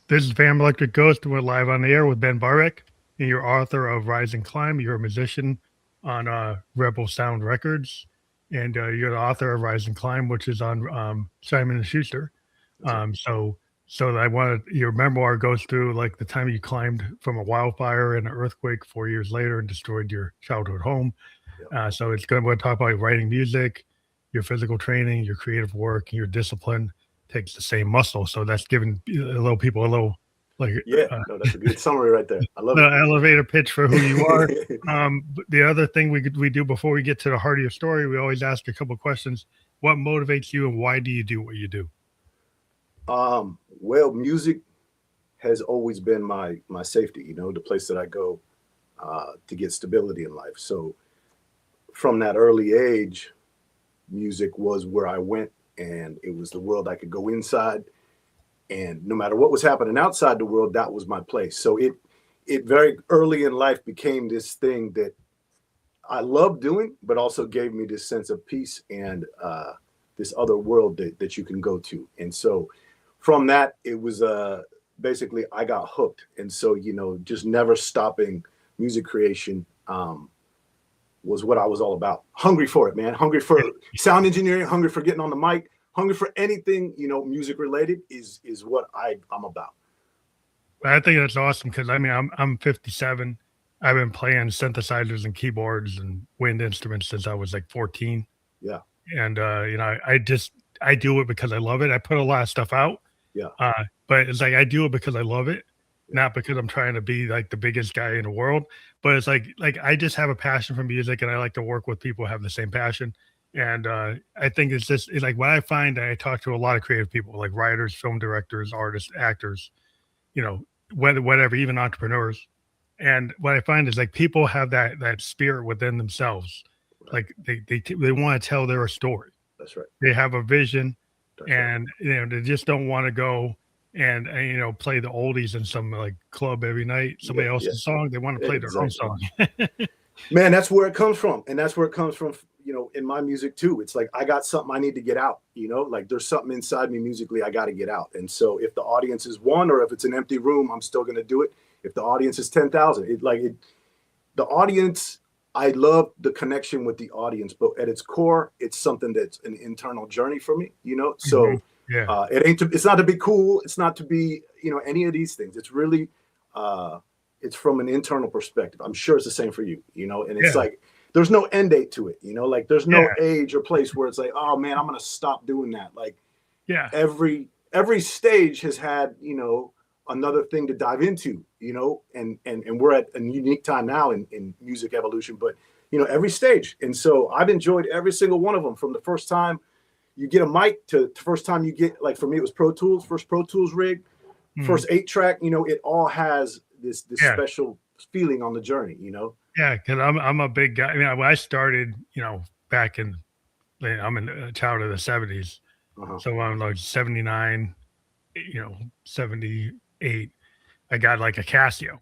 This is Phantom Electric Ghost. We're live on the air with Ben Barbic, and you're author of Rise and Climb. You're a musician on Rebel Sound Records, and you're the author of Rise and Climb, which is on Simon and Schuster. So I wanted your memoir goes through like the time you climbed from a wildfire and an earthquake 4 years later and destroyed your childhood home. So it's going to talk about writing music, your physical training, your creative work, and your discipline takes the same muscle. So that's giving people a little like no, that's a good summary right there. I love the it. Elevator pitch for who you are. The other thing we do before we get to the heart of your story, we always ask a couple of questions. What motivates you, and why do you do what you do? Well, music has always been my safety. The place that I go to get stability in life. So from that early age, music was where I went. And it was the world I could go inside, and no matter what was happening outside the world, that was my place. So it very early in life became this thing that I loved doing, but also gave me this sense of peace and this other world that you can go to. And so from that, it was basically I got hooked. And so, just never stopping music creation was what I was all about. Hungry for it, man. Hungry for sound engineering, hungry for getting on the mic, hungry for anything, music related is what I'm about. I think that's awesome because I'm 57. I've been playing synthesizers and keyboards and wind instruments since I was like 14. Yeah. And I do it because I love it. I put a lot of stuff out. Yeah. But it's like I do it because I love it. Not because I'm trying to be like the biggest guy in the world, but it's like I just have a passion for music, and I like to work with people who have the same passion. And I think it's like what I find. I talk to a lot of creative people, like writers, film directors, artists, actors, whatever, even entrepreneurs. And what I find is like people have that spirit within themselves, like they want to tell their story. That's right. They have a vision, and they just don't want to go and play the oldies in some like club every night, somebody else's song. They want to play their own song. Man, that's where it comes from. And that's where it comes from, in my music too. It's like I got something I need to get out, like there's something inside me musically I got to get out. And so if the audience is one, or if it's an empty room, I'm still going to do it. If the audience is 10,000, the audience, I love the connection with the audience, but at its core, it's something that's an internal journey for me, So it's not to be cool. It's not to be, any of these things. It's really, it's from an internal perspective. I'm sure it's the same for you, and it's like, there's no end date to it, like there's no age or place where it's like, oh man, I'm going to stop doing that. Like, every stage has had, another thing to dive into, and we're at a unique time now in music evolution, but every stage. And so I've enjoyed every single one of them, from the first time you get a mic to the first time you get, like for me, it was first Pro Tools rig, first 8-track, it all has this special feeling on the journey, Yeah. Cause I'm a big guy. When I started, back in, I'm a child of the 70s. So I'm like 79, 78, I got like a Casio.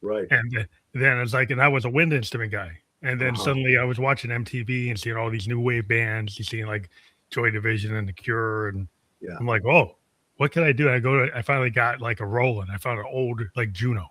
Right. And then it's like, and I was a wind instrument guy. And then suddenly I was watching MTV and seeing all these new wave bands. You seeing like Joy Division and The Cure. And I'm like, oh, what can I do? And I finally got like a Roland. I found an old like Juno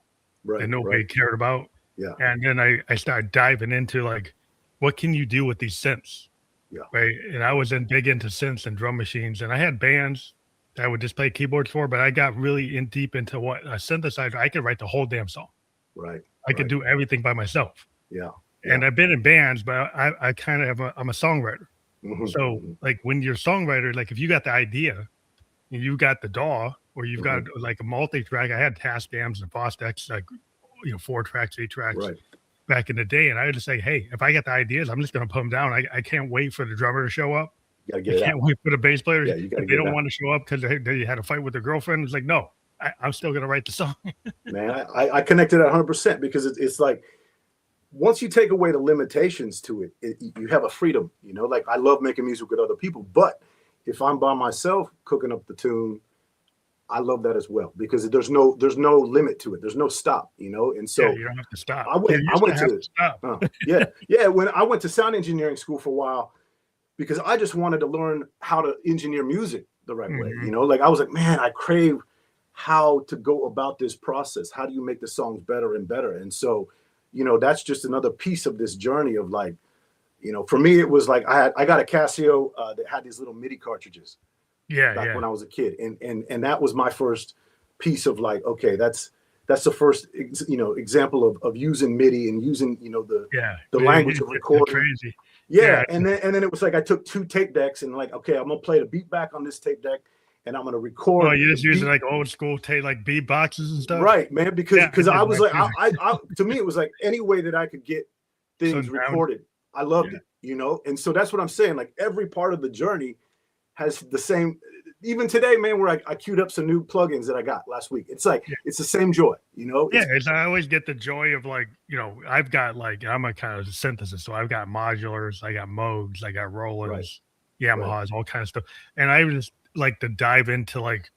that nobody cared about. Yeah. And then I started diving into like, what can you do with these synths? Yeah. Right. And I was big into synths and drum machines, and I had bands that I would just play keyboards for, but I got really deep into what a synthesizer. I could write the whole damn song. Right. I could do everything by myself. Yeah. And I've been in bands, but I kind of I'm a songwriter. So like when you're a songwriter, like if you got the idea and you got the DAW, or you've got like a multi-track, I had Tascams and Fostex, like, 4 tracks, 8 tracks back in the day. And I would just say, hey, if I get the ideas, I'm just going to put them down. I can't wait for the drummer to show up. I can't wait for the bass player. If they don't want to show up because they had a fight with their girlfriend, it's like, no, I'm still going to write the song. Man, I connected at 100% because it's like, once you take away the limitations to it, you have a freedom, like I love making music with other people, but if I'm by myself cooking up the tune, I love that as well, because there's no limit to it. There's no stop, and so you don't have to stop. I went to stop. When I went to sound engineering school for a while, because I just wanted to learn how to engineer music the right way, like I was like, man, I crave how to go about this process. How do you make the songs better and better? And so, that's just another piece of this journey of like, for me, it was like I got a Casio that had these little MIDI cartridges back when I was a kid. And that was my first piece of like, okay, that's the first, example of using MIDI and using, the language of recording. Crazy. Yeah. And then it was like, I took 2 tape decks and like, okay, I'm going to play the beat back on this tape deck and I'm going to record. Oh, you just using like old school tape, like beat boxes and stuff. Right, man. Because I was like, I to me, it was like any way that I could get things recorded. I loved it, And so that's what I'm saying. Like every part of the journey has the same, even today, man, where I queued up some new plugins that I got last week. It's like, it's the same joy, I always get the joy of like, I've got like, I'm a kind of synthesis. So I've got modulars, I got Moogs, I got Rolands, Yamahas, all kinds of stuff. And I just like to dive into like,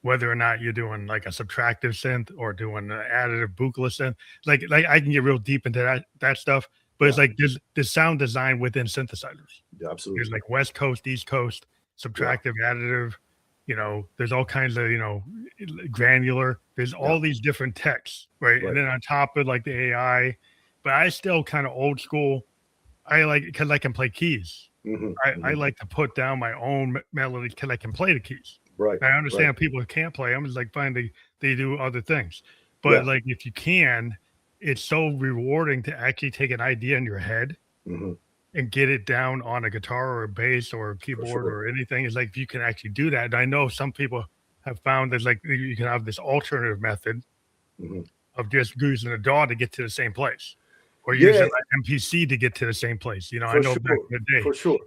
whether or not you're doing like a subtractive synth or doing an additive buccal synth, like I can get real deep into that stuff. But it's like there's sound design within synthesizers. Yeah, absolutely. There's like West Coast, East Coast, subtractive, additive. There's all kinds of granular. There's all these different techs, right? And then on top of like the AI, but I still kind of old school. I like because I can play keys. I like to put down my own melody because I can play the keys. Right. I understand people who can't play them. It's like fine, they do other things, but like if you can. It's so rewarding to actually take an idea in your head and get it down on a guitar or a bass or a keyboard or anything. It's like if you can actually do that. And I know some people have found that like you can have this alternative method of just using a DAW to get to the same place, or using an MPC to get to the same place. I know back in the day. For sure.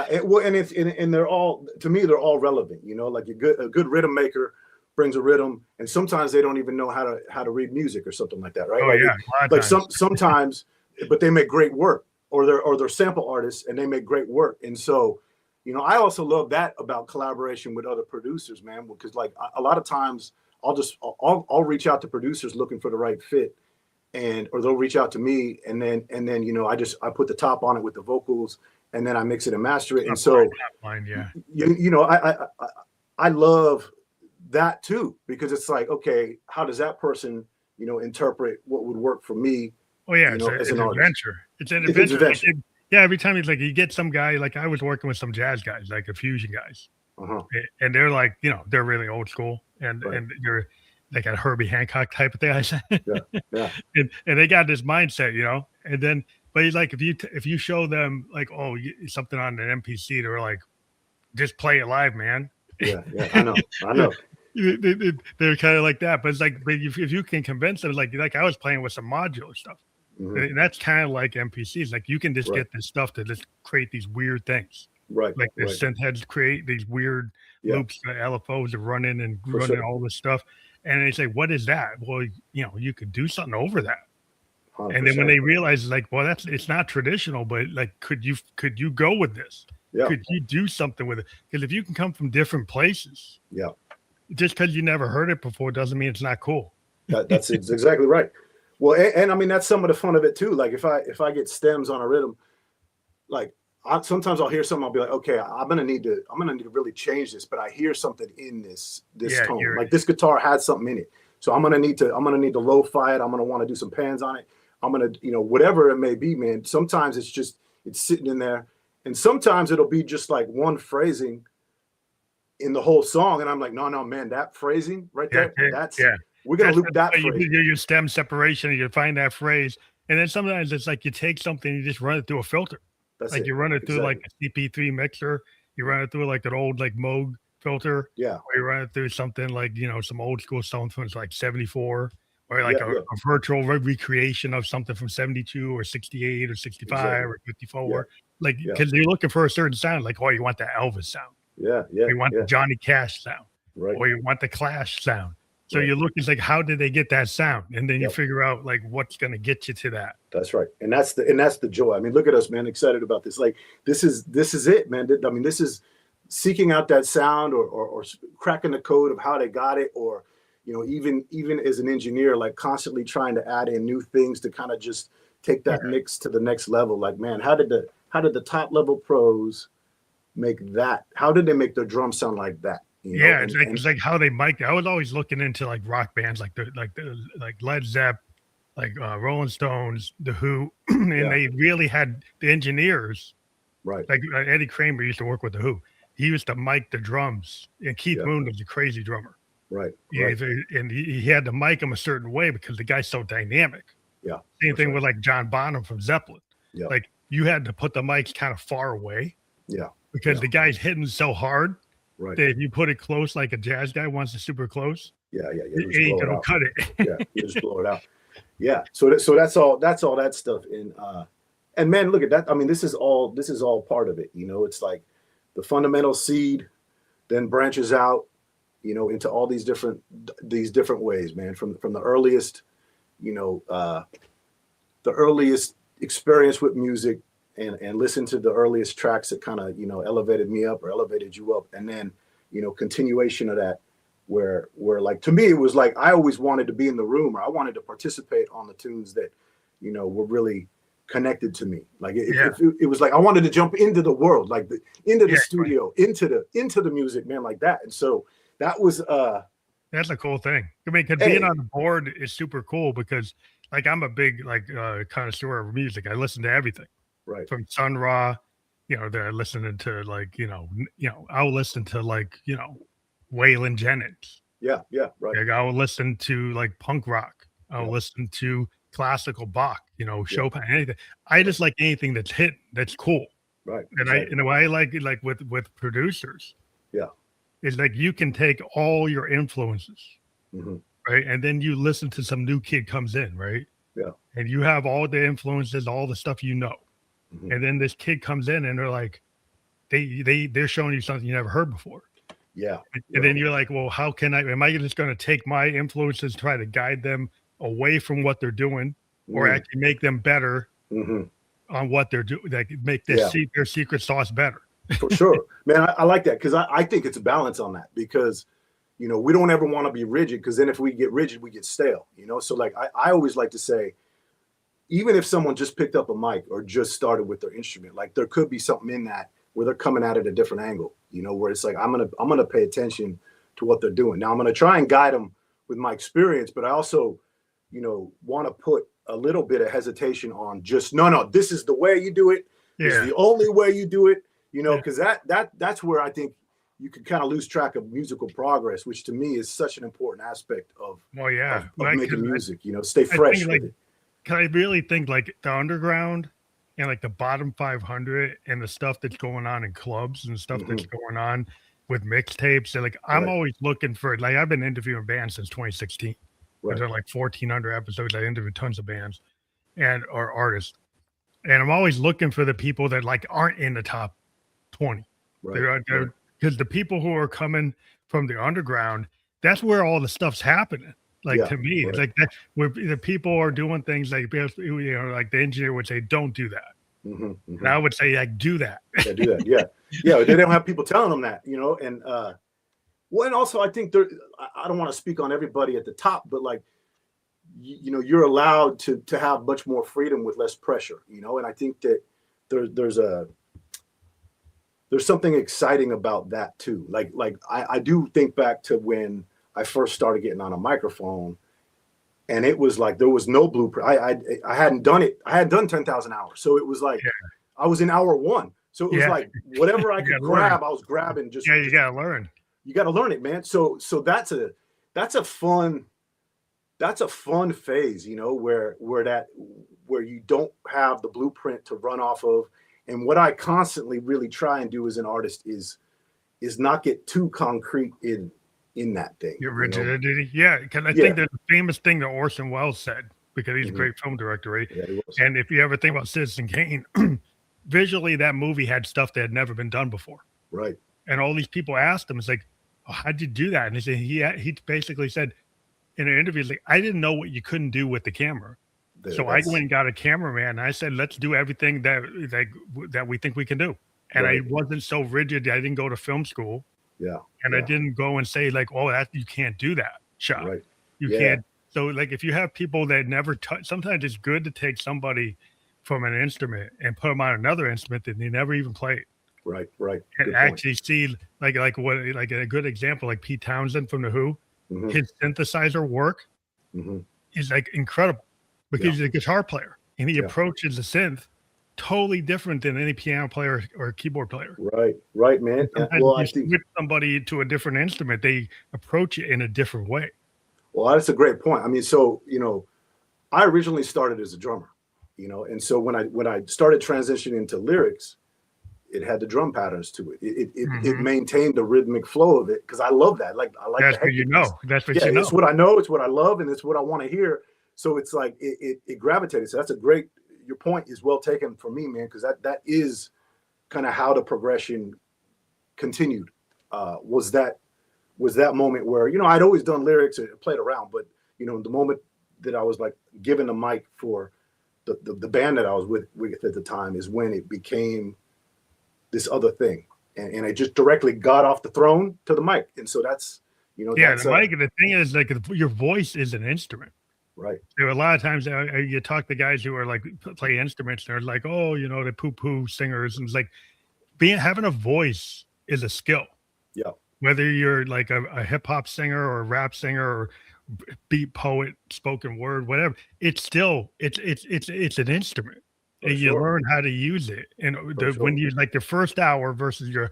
And they're all, to me, they're all relevant. Like a good rhythm maker brings a rhythm, and sometimes they don't even know how to read music or something like that, right? Oh, like sometimes, but they make great work, or they're sample artists and they make great work. And so, I also love that about collaboration with other producers, man, because like a lot of times I'll reach out to producers looking for the right fit, or they'll reach out to me, and then I put the top on it with the vocals, and then I mix it and master it. And so, I love that too, because it's like, okay, how does that person, interpret what would work for me? Oh yeah, it's an adventure. It's an adventure. Every time it's like you get some guy, like I was working with some jazz guys, like a fusion guys, and they're like, they're really old school, and they're like a Herbie Hancock type of thing. I said, and they got this mindset, and then, but he's like, if you show them like, something on an MPC, they're like, just play it live, man. Yeah, I know. They're kind of like that, but it's like, but if you can convince them, like I was playing with some modular stuff, and that's kind of like MPCs. Like you can just get this stuff to just create these weird things, right? Like the synth heads create these weird loops, LFOs are running and running all this stuff, and they say, "What is that?" Well, you could do something over that. 100%. And then when they realize, like, well, it's not traditional, but like, could you go with this? Yeah. Could you do something with it? Because if you can come from different places, just because you never heard it before doesn't mean it's not cool. That's exactly right. Well, and I mean, that's some of the fun of it too. Like if I get stems on a rhythm, like sometimes I'll hear something, I'll be like, okay, I'm gonna need to really change this, but I hear something in this tone. Like this guitar has something in it, so I'm gonna need to lo-fi it. I'm gonna want to do some pans on it. I'm gonna, whatever it may be, man. Sometimes it's sitting in there, and sometimes it'll be just like one phrasing in the whole song, and I'm like, no, man, that phrasing right there, we're gonna loop that phrase. You do your stem separation, and you find that phrase, and then sometimes it's like you take something, and you just run it through a filter. You run it through like a CP3 mixer, you run it through like an old like Moog filter, or you run it through something like some old school stuff from like 74, or like a virtual recreation of something from 72 or 68 or 65 or 54, like because you're looking for a certain sound, like you want the Elvis sound. You want the Johnny Cash sound, or you want the Clash sound. So you look, it's like, how did they get that sound? And then you figure out like what's going to get you to that. That's right. And that's the joy. I mean, look at us, man, excited about this. Like, this is it, man. I mean, this is seeking out that sound or cracking the code of how they got it, or, even as an engineer, like constantly trying to add in new things to kind of just take that mix to the next level. Like, man, how did the top level pros make that? How did they make their drum sound like that? you know, Yeah, it's like how they mic. I was always looking into like rock bands, like Led Zepp, like Rolling Stones, The Who, and yeah, they really had the engineers. right, Like Eddie Kramer used to work with The Who. He used to mic the drums, and Keith yeah, Moon was a crazy drummer. right, Yeah, right, and he had to mic him a certain way because the guy's so dynamic. yeah, Same that's thing right, with like John Bonham from Zeppelin. yeah, Like you had to put the mics kind of far away yeah, because yeah, the guy's hitting so hard right, that if you put it close, like a jazz guy wants it super close, yeah, yeah, yeah. it Just ain't blow it gonna out. cut it. Yeah, you just blow it out. Yeah. So that's all that stuff. And man, look at that. I mean, this is all part of it. You know, it's like the fundamental seed then branches out, you know, into all these different ways, man. From the earliest, you know, the earliest experience with music and listen to the earliest tracks that kind of, you know, elevated me up or elevated you up. And then, you know, continuation of that where like, to me, it was like, I always wanted to be in the room, or I wanted to participate on the tunes that, you know, were really connected to me. Like it was like, I wanted to jump into the world, like into the studio, into the music, man, like that. And so that was, that's a cool thing. I mean, because being on the board is super cool because like I'm a big like connoisseur of music. I listen to everything, right, from Sun Ra, you know, they're listening to like, I'll listen to like, Waylon Jennings. yeah, right, Like I'll listen to like punk rock. I'll listen to classical Bach, Chopin, anything. I just like anything that's hit, that's cool. right, And exactly. the way I like it, like with producers, Yeah. is like you can take all your influences, Mm-hmm. right? And then you listen to some new kid comes in, right? Yeah. And you have all the influences, all the stuff you know. Mm-hmm. And then this kid comes in and they're like, they're showing you something you never heard before. Yeah. And then you're like, well, am I just going to take my influences, try to guide them away from what they're doing, or actually make them better on what they're doing, like make their secret sauce better? For sure, man. I like that because I think it's a balance on that, because, we don't ever want to be rigid, because then if we get rigid, we get stale, So like, I always like to say, even if someone just picked up a mic or just started with their instrument, like there could be something in that where they're coming at it a different angle, where it's like, I'm gonna pay attention to what they're doing. Now I'm gonna try and guide them with my experience, but I also, want to put a little bit of hesitation on just no, this is the way you do it. Yeah. This is the only way you do it, because that's where I think you can kind of lose track of musical progress, which to me is such an important aspect of making music. Stay fresh. I really think like the underground and like the bottom 500 and the stuff that's going on in clubs and stuff that's going on with mixtapes. And like, I'm always looking for, like, I've been interviewing bands since 2016. Right. There are like 1,400 episodes. I interviewed tons of bands or artists. And I'm always looking for the people that like aren't in the top 20. Right. Because the people who are coming from the underground, that's where all the stuff's happening. Like, to me, it's like that, where the people are doing things like, like the engineer would say, don't do that. And I would say, like, do that. Yeah, do that. Yeah. Yeah. They don't have people telling them that, and, well, and also I think I don't want to speak on everybody at the top, but like, you're allowed to have much more freedom with less pressure, and I think that there's something exciting about that too. Like I do think back to when I first started getting on a microphone, and it was like there was no blueprint. I hadn't done it. I had done 10,000 hours, so it was like I was in hour one. So it was like whatever I could grab, I was grabbing. You gotta learn. You gotta learn it, man. So that's a fun phase, where you don't have the blueprint to run off of. And what I constantly really try and do as an artist is not get too concrete in that thing. Your rigidity. Yeah. Because I think there's a famous thing that Orson Welles said, because he's a great film director, right? Yeah, he was. And if you ever think about Citizen Kane, visually that movie had stuff that had never been done before. Right. And all these people asked him, it's like, oh, how'd you do that? And he basically said in an interview, like, I didn't know what you couldn't do with the camera. So I went and got a cameraman, and I said, let's do everything that we think we can do. And I wasn't so rigid. I didn't go to film school. Yeah. And I didn't go and say like, oh, that you can't do that shot. Right. You can't. So like, if you have people that never touch, sometimes it's good to take somebody from an instrument and put them on another instrument that they never even played. Right. Right. And Good point. actually see like a good example, like Pete Townsend from The Who, Hmm. his synthesizer work Hmm. is like incredible because Yeah. he's a guitar player and he Yeah. approaches the synth totally different than any piano player or keyboard player. Right. Right, man. And sometimes Well, if I you think, switch somebody to a different instrument, they approach it in a different way. well, that's a great point. I mean, so, I originally started as a drummer, and so when I started transitioning into lyrics, it had the drum patterns to it. It Mhm. maintained the rhythmic flow of it because I love that. Like I like the That's what you hecticness. know. That's what Yeah, you it's know. what I know, it's what I love, and it's what I want to hear. So it's like it gravitated. So that's a great. Your point is well taken for me, man, because that is kind of how the progression continued. Was that moment where I'd always done lyrics and played around, but the moment that I was like given the mic for the band that I was with at the time is when it became this other thing, and I just directly got off the throne to the mic, and so that's Yeah, that's the mic. The thing is, like, your voice is an instrument. right. There are a lot of times you talk to guys who are like play instruments. They're like, oh, they poo-poo singers, and it's like having a voice is a skill. Yeah, Whether you're like a hip hop singer or a rap singer or beat poet, spoken word, whatever, it's still it's an instrument, for and you sure, learn how to use it. And for when sure. you like the first hour versus your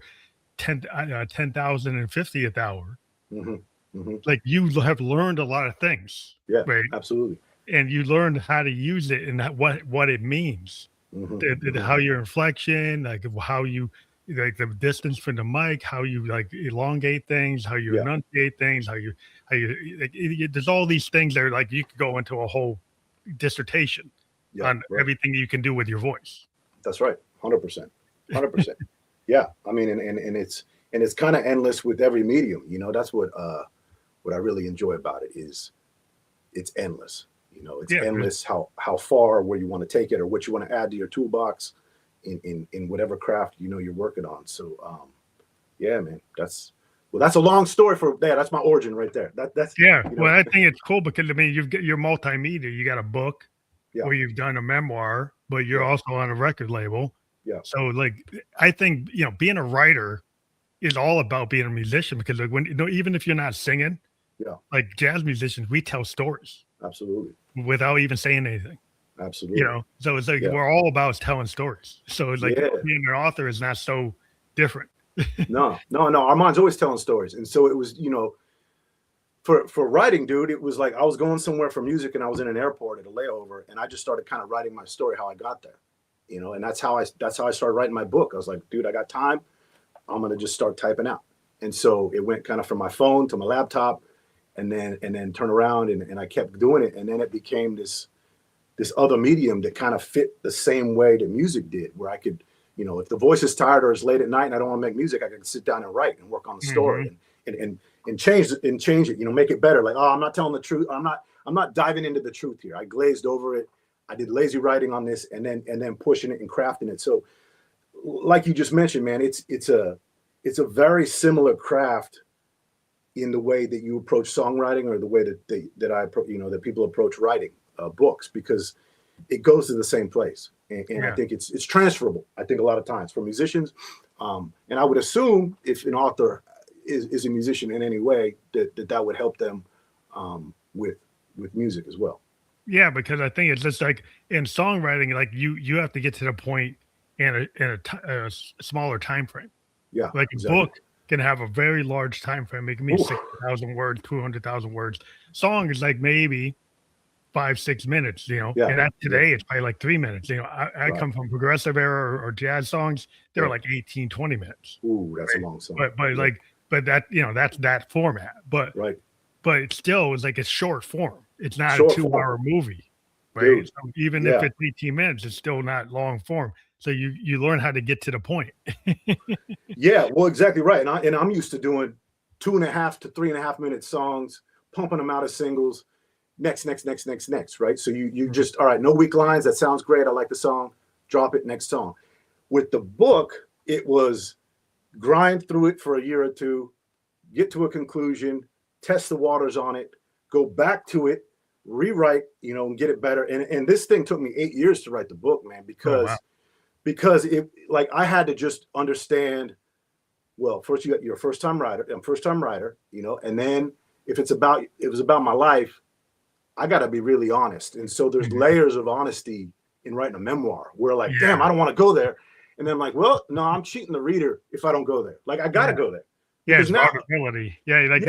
10,050th hour, Hmm. Hmm. like you have learned a lot of things, Yeah, right? absolutely. And you learned how to use it and what it means, Hmm. the Hmm. how your inflection, like how you like the distance from the mic, how you like elongate things, how you Yeah, enunciate things, how you like, there's all these things that are like you could go into a whole dissertation yeah, on right. everything you can do with your voice. That's right. 100%. 100%. Yeah, I mean, and it's kind of endless with every medium. That's what I really enjoy about it is it's endless. It's Yeah, endless how far where you want to take it or what you want to add to your toolbox in whatever craft you're working on. So yeah, man, that's a long story for that. That's my origin right there. That's yeah. you know Well, I think it's cool because I mean you've got your multimedia. You got a book yeah, where you've done a memoir, but you're yeah, also on a record label. yeah, So like I think being a writer is all about being a musician because like when even if you're not singing, yeah, like jazz musicians, we tell stories absolutely, without even saying anything. absolutely, So it's like yeah, we're all about telling stories. So it's like yeah. being an author is not so different. No, no, no. Armand's always telling stories, and so it was for writing, dude. It was like I was going somewhere for music, and I was in an airport at a layover, and I just started kind of writing my story how I got there, and that's how I started writing my book. I was like, dude, I got time. I'm gonna just start typing out. And so it went kind of from my phone to my laptop, and then turn around, and I kept doing it, and then it became this other medium that kind of fit the same way that music did, where I could, if the voice is tired or it's late at night and I don't want to make music, I can sit down and write and work on the story Hmm. and change it, make it better. Like, oh, I'm not telling the truth. I'm not diving into the truth here. I glazed over it. I did lazy writing on this and then pushing it and crafting it. So like you just mentioned, man, it's a very similar craft in the way that you approach songwriting or the way that people approach writing books, because it goes to the same place, and I Yeah. think it's transferable. I think a lot of times for musicians, and I would assume if an author is a musician in any way, that would help them with music as well. Yeah, because I think it's just like in songwriting, like you have to get to the point in a smaller time frame. Yeah, Like a exactly. book can have a very large time frame. It can be Oof, 60,000 words, 200,000 words. Song is like maybe 5, 6 minutes, yeah, and that yeah, today it's probably like 3 minutes. I right. come from progressive era or jazz songs. They're Yeah. like 18, 20 minutes. Ooh, that's a Right. long song. But Yeah, like, but that, that's that format. right. But it still is like it's short form. It's not a Short form, 2 hour movie, right? dude. So even if Yeah. it's 18 minutes, it's still not long form. So you learn how to get to the point. Yeah, well, exactly right. And I'm used to doing 2.5 to 3.5 minute songs, pumping them out as singles. Next, next, next, next, next. Right. So you Mhm. just all right. No weak lines. That sounds great. I like the song. Drop it. Next song. With the book, it was grind through it for a year or two, get to a conclusion, test the waters on it, go back to it, rewrite, and get it better. And this thing took me 8 years to write the book, man, Oh wow. because because it, like, I had to just understand, well, first you got your first time writer, I'm first time writer, you know, and then if it was about my life, I got to be really honest. And so there's layers of honesty in writing a memoir where, like, damn, I don't want to go there. And then I'm like, well, no, I'm cheating the reader if I don't go there. Like, I got to go there. Yeah, it's vulnerability. Yeah, like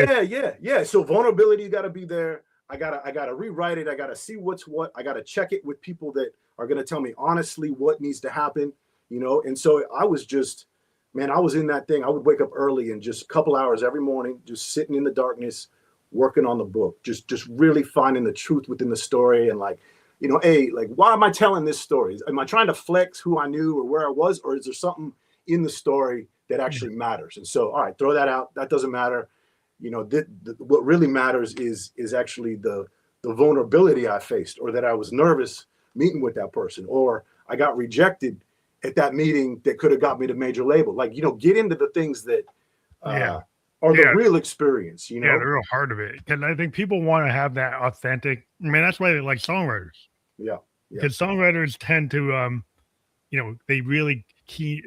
yeah. So vulnerability got to be there. I gotta rewrite it. I gotta see what's what. I gotta check it with people that are gonna tell me honestly what needs to happen, you know. And so I was just, man, I was in that thing. I would wake up early and just a couple hours every morning, just sitting in the darkness, working on the book, just really finding the truth within the story. And like, you know, hey, like, why am I telling this story? Am I trying to flex who I knew or where I was, or is there something in the story that actually matters? And so, all right, throw that out. That doesn't matter. You know, what really matters is actually the vulnerability I faced, or that I was nervous meeting with that person, or I got rejected at that meeting that could have got me to major label. Like, you know, get into the things that are the real experience, you know? Yeah, the real heart of it. Because I think people want to have that authentic. I mean, that's why they like songwriters. Yeah. Because songwriters tend to, you know, they really key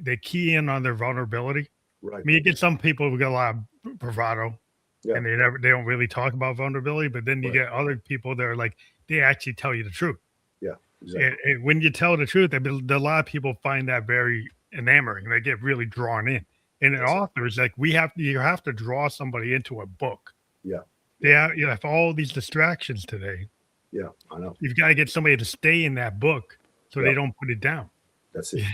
in on their vulnerability. Right. I mean, you get some people who get a lot of bravado. Yeah. And they don't really talk about vulnerability, but then you get other people that are like, they actually tell you the truth. Yeah, exactly. And when you tell the truth, a lot of people find that very enamoring. They get really drawn in. And an author is like, you have to draw somebody into a book. Yeah. You have all these distractions today. Yeah, I know. You've got to get somebody to stay in that book so they don't put it down. That's it.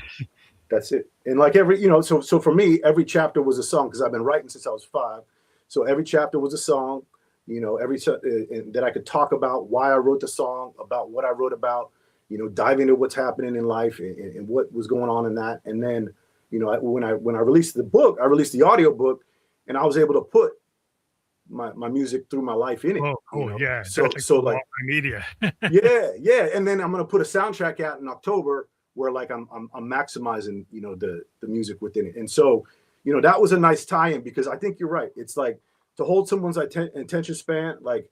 That's it. And like so for me, every chapter was a song, because I've been writing since I was 5. So every chapter was a song, you know, that I could talk about why I wrote the song, about what I wrote about, you know, dive into what's happening in life and what was going on in that. And then, you know, when I released the book, I released the audio book, and I was able to put my music through my life in it. Oh, cool. You know? Yeah. So like media. yeah. And then I'm going to put a soundtrack out in October where, like, I'm maximizing, you know, the music within it. And so, you know, that was a nice tie-in, because I think you're right. It's like, to hold someone's attention span, like,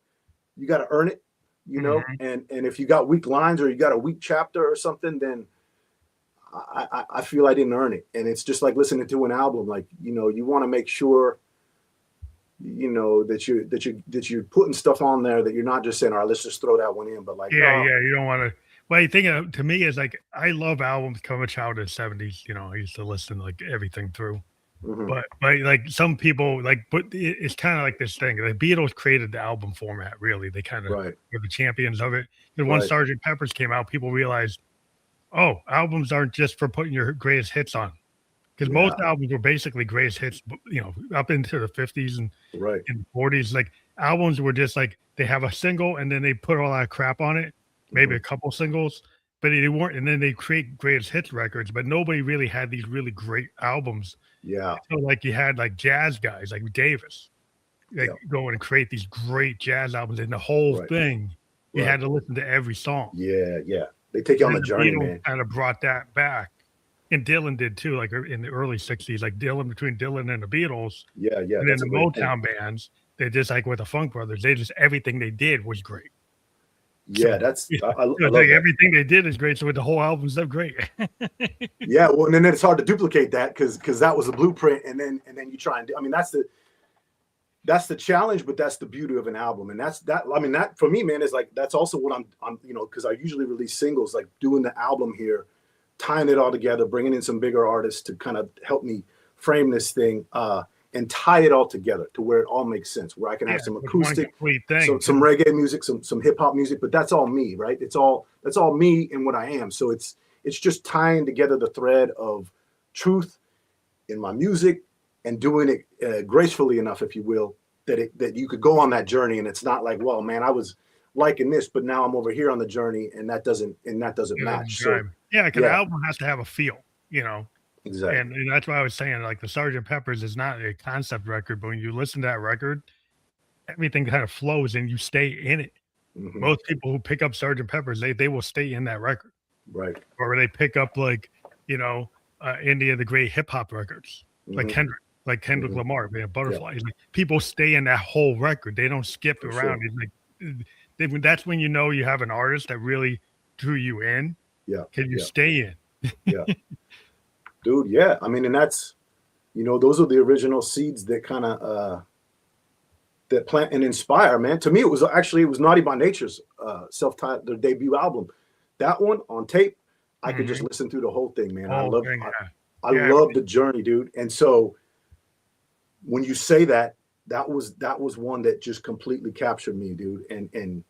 you got to earn it, you know. And if you got weak lines, or you got a weak chapter or something, then I feel I didn't earn it. And it's just like listening to an album. Like, you know, you want to make sure, you know, that you're putting stuff on there that you're not just saying, all right, let's just throw that one in. But like, you don't want to. Well, you think to me is like, I love albums from a childhood 70s. You know, I used to listen to like everything through. But like some people like, but it's kind of like this thing. The Beatles created the album format. Really, they kind of were the champions of it. And once Sgt. Pepper's came out, people realized, oh, albums aren't just for putting your greatest hits on, because most albums were basically greatest hits. You know, up into the 50s and in the 40s, like albums were just like, they have a single and then they put all that crap on it, maybe a couple singles, but they weren't. And then they create greatest hits records, but nobody really had these really great albums. Yeah. So like you had like jazz guys like Davis, like go and create these great jazz albums, and the whole thing, you had to listen to every song. Yeah. They take you on the journey, man. Kind of brought that back, and Dylan did too. Like in the early '60s, like between Dylan and the Beatles. Yeah. And then the Motown bands, they just like with the Funk Brothers, they just everything they did was great. Yeah, that's I love like that. Everything they did is great. So with the whole album's so great. Yeah, well, and then it's hard to duplicate that because that was the blueprint, and then you try and do. I mean, that's the challenge, but that's the beauty of an album, and that. I mean, that for me, man, is like that's also what I'm you know, because I usually release singles, like doing the album here, tying it all together, bringing in some bigger artists to kind of help me frame this thing. And tie it all together to where it all makes sense, where I can have some acoustic, some reggae music, some hip hop music, but that's all me, right? That's all me and what I am. So it's just tying together the thread of truth in my music and doing it gracefully enough, if you will, that you could go on that journey, and it's not like, well, man, I was liking this, but now I'm over here on the journey, and that doesn't match. So because the album has to have a feel, you know. Exactly. And that's why I was saying, like, the Sgt. Pepper's is not a concept record, but when you listen to that record, everything kind of flows and you stay in it. Most people who pick up Sgt. Pepper's, they will stay in that record. Right. Or they pick up, like, you know, any of the great hip hop records, like Kendrick Lamar, Butterflies. Like, people stay in that whole record. They don't skip around. It's like, that's when you know you have an artist that really drew you in. Yeah. Because you stay in. Yeah, dude. Yeah, I mean, and that's, those are the original seeds that kind of that plant and inspire, man. To me, it was Naughty by Nature's self-titled, their debut album. That one on tape, I could just listen through the whole thing, man. Whole thing, I love the journey, dude. And so when you say that, that was one that just completely captured me, dude. And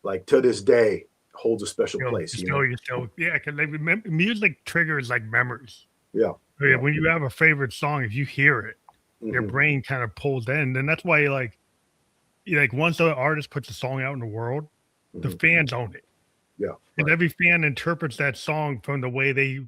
like to this day holds a special place. Yeah, because music triggers like memories. Yeah. When you have a favorite song, if you hear it, your brain kind of pulls in, and that's why like once the artist puts a song out in the world, the fans own it. Yeah, and every fan interprets that song from the way they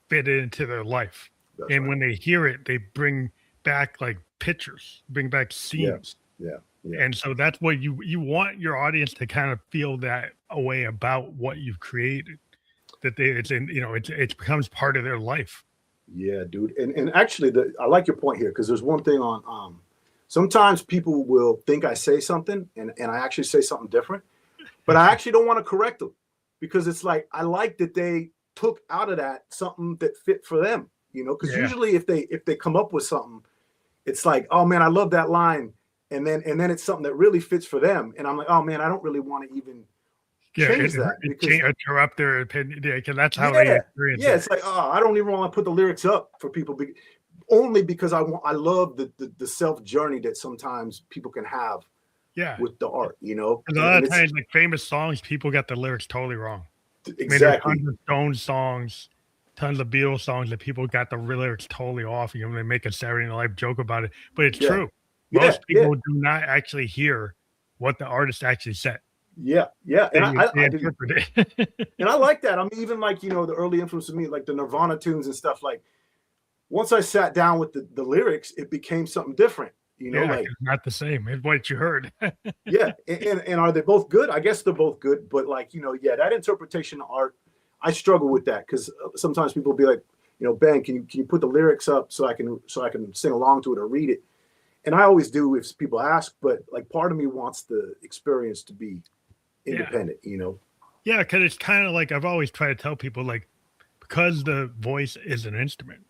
fit it into their life. That's and right. when they hear it, they bring back like pictures, bring back scenes. Yeah. And so that's what you want your audience to kind of feel that way about what you've created, that it becomes part of their life. Yeah, dude. And actually, I like your point here, because there's one thing on sometimes people will think I say something and I actually say something different, but I actually don't want to correct them, because it's like I like that they took out of that something that fit for them, because usually if they come up with something, it's like, oh man, I love that line, and then it's something that really fits for them, and I'm like, oh man, I don't really want to even change that, because interrupt their opinion, because that's how they experience it. It's like, oh, I don't even want to put the lyrics up for people, only because I love the self journey that sometimes people can have with the art, A lot of times, like famous songs, people got the lyrics totally wrong. Exactly. I mean, tons of Stones songs, tons of Beatles songs that people got the lyrics totally off. They make a Saturday Night Live joke about it, but it's true. Most people do not actually hear what the artist actually said. Yeah. And I interpret it. And I like that. I mean, even like, the early influence of me, like the Nirvana tunes and stuff, like once I sat down with the lyrics, it became something different, like it's not the same. It's what you heard. Yeah. And are they both good? I guess they're both good, but like, that interpretation of art, I struggle with that, because sometimes people will be like, Ben, can you put the lyrics up so I can sing along to it or read it? And I always do if people ask, but like part of me wants the experience to be independent, Yeah, because it's kind of like I've always tried to tell people, like, because the voice is an instrument,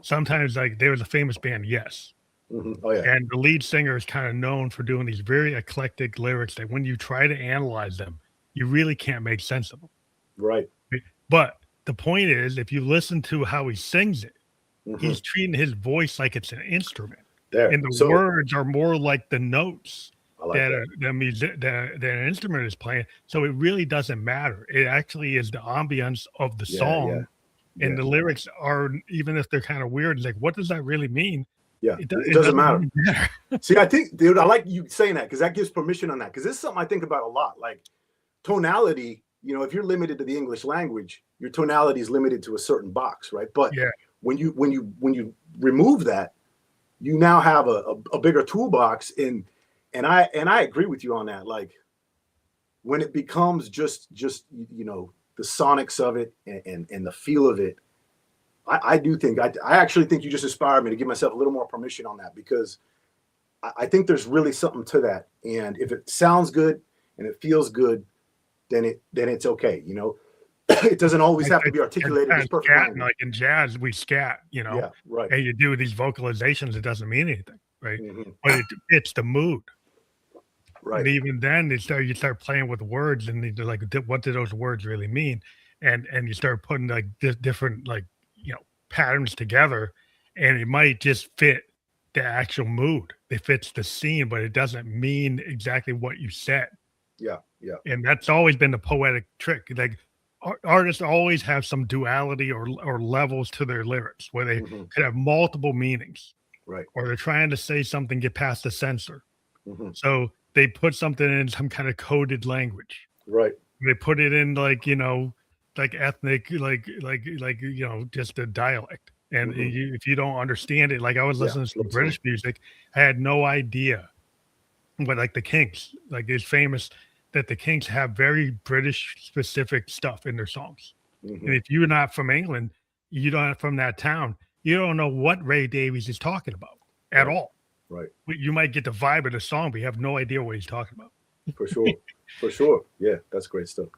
sometimes like there was a famous band, Yes. Oh yeah. And the lead singer is kind of known for doing these very eclectic lyrics that when you try to analyze them, you really can't make sense of them. Right. But the point is, if you listen to how he sings it, he's treating his voice like it's an instrument. And the words are more like the notes that an instrument is playing. So it really doesn't matter. It actually is the ambience of the song. And the lyrics are, even if they're kind of weird, it's like, what does that really mean? Yeah, it doesn't matter. See, I think, dude, I like you saying that, because that gives permission on that, because this is something I think about a lot. Like tonality, if you're limited to the English language, your tonality is limited to a certain box, right? But when you remove that, you now have a bigger toolbox. And I agree with you on that. Like when it becomes just the sonics of it and the feel of it, I do think I actually think you just inspired me to give myself a little more permission on that, because I think there's really something to that. And if it sounds good and it feels good, then it's okay. It doesn't always have to be articulated as perfect. Like in jazz, we scat, Yeah, right. And you do these vocalizations, it doesn't mean anything, right? But it's the mood. Right. And even then, you start playing with words, and they're like, what do those words really mean? And you start putting like different like patterns together, and it might just fit the actual mood. It fits the scene, but it doesn't mean exactly what you said. Yeah. And that's always been the poetic trick. Like artists always have some duality or levels to their lyrics, where they could have multiple meanings, right? Or they're trying to say something, get past the censor. So they put something in some kind of coded language, right? They put it in like like ethnic, like just a dialect. And if you don't understand it, like I was listening to some British music, I had no idea. But like the Kinks, like it's famous that the Kinks have very British specific stuff in their songs. And if you're not from England, you're not from that town, you don't know what Ray Davies is talking about at all. Right. You might get the vibe of the song, but you have no idea what he's talking about. For sure. Yeah, that's great stuff.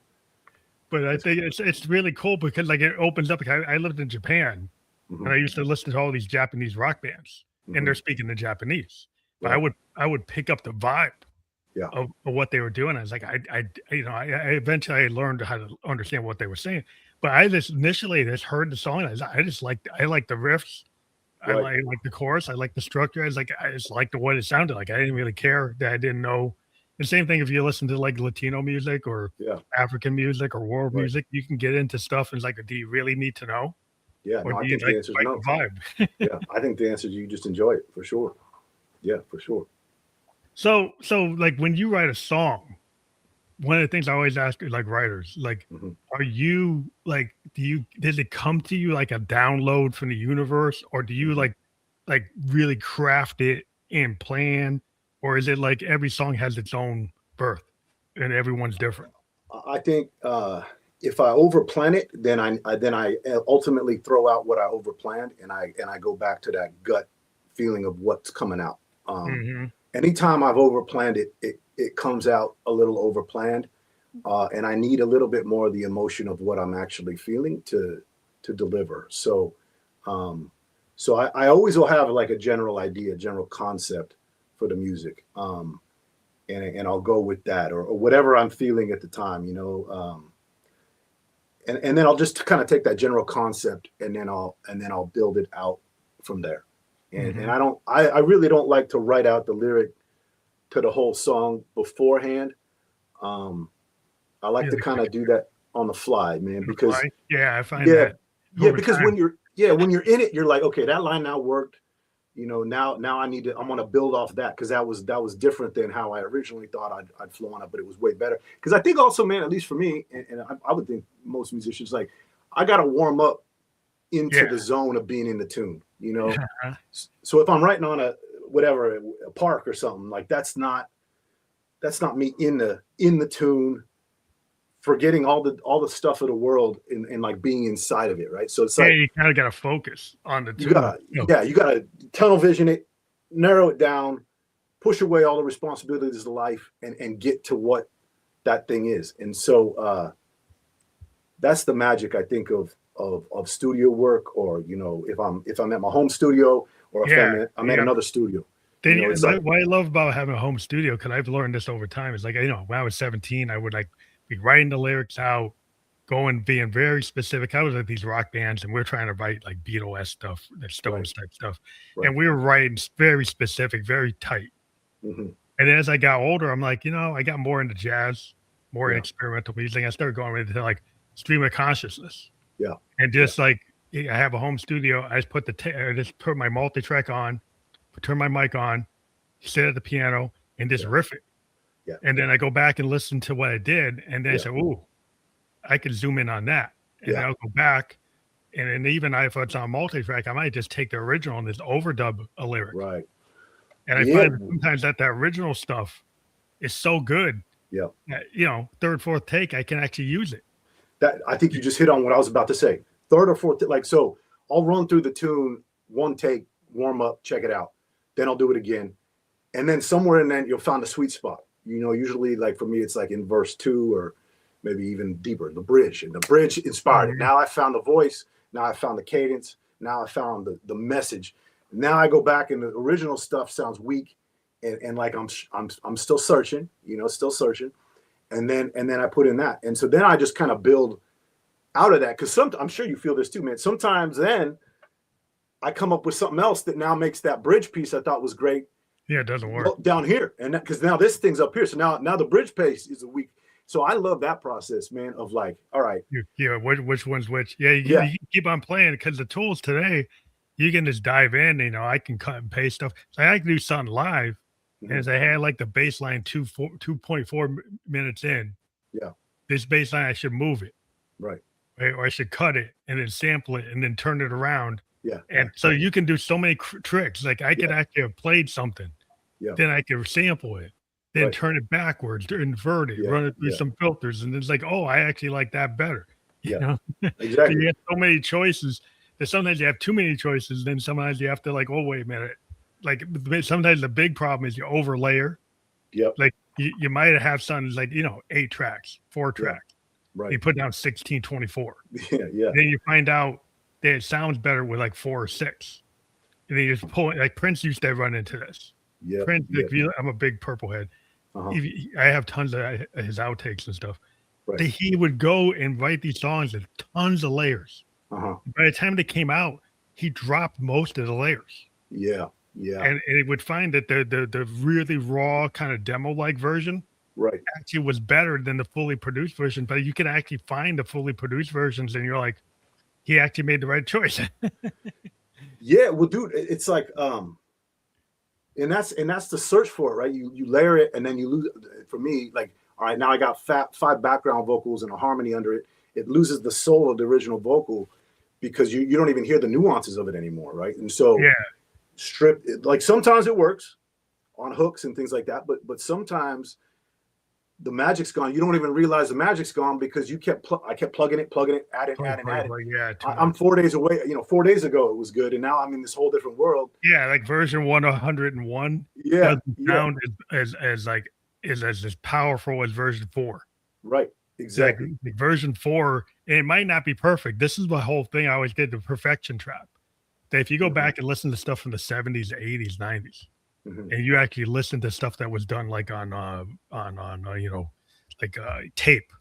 But I think it's really cool because like it opens up. Like, I lived in Japan, Mm-hmm. and I used to listen to all these Japanese rock bands, and they're speaking in Japanese. But Right. I would pick up the vibe Yeah. of what they were doing. I was like, I eventually I learned how to understand what they were saying. But I just initially just heard the song. And I like the riffs. I Right. like the chorus. I like the structure. I just liked the what it sounded like. I didn't really care that I didn't know. The same thing if you listen to like Latino music or Yeah. African music or world Right. music, you can get into stuff and it's like, do you really need to know? Yeah. Or No, I do you think the answer is like no. the vibe? Yeah. I think the answer is you just enjoy it for sure. Yeah, for sure. So like when you write a song, one of the things I always ask like writers, like, Mm-hmm. are you like, does it come to you like a download from the universe, or do you like really craft it and plan, or is it like every song has its own birth and everyone's different? I think if I overplan it, then I ultimately throw out what I overplanned, and I go back to that gut feeling of what's coming out. Hmm. Anytime I've overplanned it, it comes out a little overplanned, and I need a little bit more of the emotion of what I'm actually feeling to deliver. So, I always will have like a general idea, general concept for the music. And I'll go with that or whatever I'm feeling at the time, you know. And then I'll just kind of take that general concept and then I'll build it out from there. And I really don't like to write out the lyric to the whole song beforehand. I like to kind of do that on the fly, man, because yeah, I find yeah, that yeah, over because time. when you're in it, you're like, okay, that line now worked. You know, now I'm going to build off that because that was different than how I originally thought I'd flow on it, but it was way better. Because I think also, man, at least for me, and I would think most musicians, like, I got to warm up into Yeah. the zone of being in the tune, you know. Uh-huh. So if I'm writing on a park or something, like that's not me in the tune, forgetting all the stuff of the world and like being inside of it, right? So it's Yeah, like you kind of got to focus on the you tune. got to tunnel vision it, narrow it down, push away all the responsibilities of life, and get to what that thing is. And so that's the magic, I think, of studio work, or you know, if I'm at my home studio, or if Yeah, I'm at another studio. Then You know, it's like what I love about having a home studio, because I've learned this over time, is like, you know, when I was 17, I would like be writing the lyrics out, going being very specific. I was at these rock bands and we're trying to write like Beatles stuff, the right, Stones type stuff. right. And we were writing very specific, very tight. Hmm. And as I got older, I'm like, you know, I got more into jazz, more in Yeah, experimental music. I started going into like stream of consciousness. yeah, And yeah, just like I have a home studio, I just I just put my multi-track on, turn my mic on, sit at the piano, and just yeah, riff it. yeah, And then I go back and listen to what I did, and then I yeah, say, "Ooh, I could zoom in on that." And then yeah. I'll go back, and then even if it's on multi-track, I might just take the original and just overdub a lyric. Right. And I Yeah, find that sometimes that original stuff is so good yeah. that, you know, third, fourth take, I can actually use it. That I think you just hit on what I was about to say. Third or fourth, like so. I'll run through the tune, one take, warm up, check it out. Then I'll do it again, and then somewhere in that you'll find a sweet spot. You know, usually like for me, it's like in verse 2 or maybe even deeper, the bridge, and the bridge inspired it. Mhm. Now I found the voice. Now I found the cadence. Now I found the message. Now I go back and the original stuff sounds weak, and like I'm still searching. You know, still searching, and then I put in that, and so then I just kind of build out of that, because I'm sure you feel this too, man. Sometimes then I come up with something else that now makes that bridge piece I thought was great Yeah, it doesn't work. down here, and because now this thing's up here, so now the bridge piece is a weak. So I love that process, man. Of like, all right, Yeah, which one's which? Yeah, yeah, you keep on playing because the tools today, you can just dive in. You know, I can cut and paste stuff. So I can do something live, and mhm, as I had like the baseline 2.4 minutes in, yeah, this baseline I should move it, right, right? Or I should cut it and then sample it and then turn it around. yeah, yeah, And so you can do so many tricks. Like I could yeah, actually have played something, yeah, then I could sample it, then right, turn it backwards, invert it, yeah, run it through yeah, some filters, and it's like, oh, I actually like that better. You yeah, know, so exactly, you have so many choices that sometimes you have too many choices. Then sometimes you have to like, oh, wait a minute. Like sometimes the big problem is you overlayer. yep, Like you might have something like, you know, 8 tracks, 4 yeah, tracks. Right. You put down 16/24. Yeah. Then you find out that it sounds better with like 4 or 6. And then you just pull it. Like Prince used to run into this. Yeah. Prince, Yeah. I'm a big Purple head. Uh-huh. I have tons of his outtakes and stuff. Right. He would go and write these songs with tons of layers. Uh-huh. By the time they came out, he dropped most of the layers. Yeah. Yeah. And it would find that the really raw kind of demo-like version Right. actually was better than the fully produced version. But you can actually find the fully produced versions, and you're like, he actually made the right choice. Yeah, well, dude, it's like and that's the search for it, right? You layer it and then you lose. For me, like, all right, now I got 5 background vocals and a harmony under it. It loses the soul of the original vocal because you don't even hear the nuances of it anymore, right? And so Yeah. strip it, like sometimes it works on hooks and things like that, but sometimes the magic's gone. You don't even realize the magic's gone because I kept plugging it, adding. Like, yeah, I'm 4 days away. 4 days ago it was good, and now I'm in this whole different world. yeah, like version 101 Yeah, doesn't sound as powerful as version 4. right, exactly. Like version 4, and it might not be perfect. This is the whole thing I always did, the perfection trap. That if you go back and listen to stuff from the 70s, 80s, 90s, and you actually listen to stuff that was done like on tape,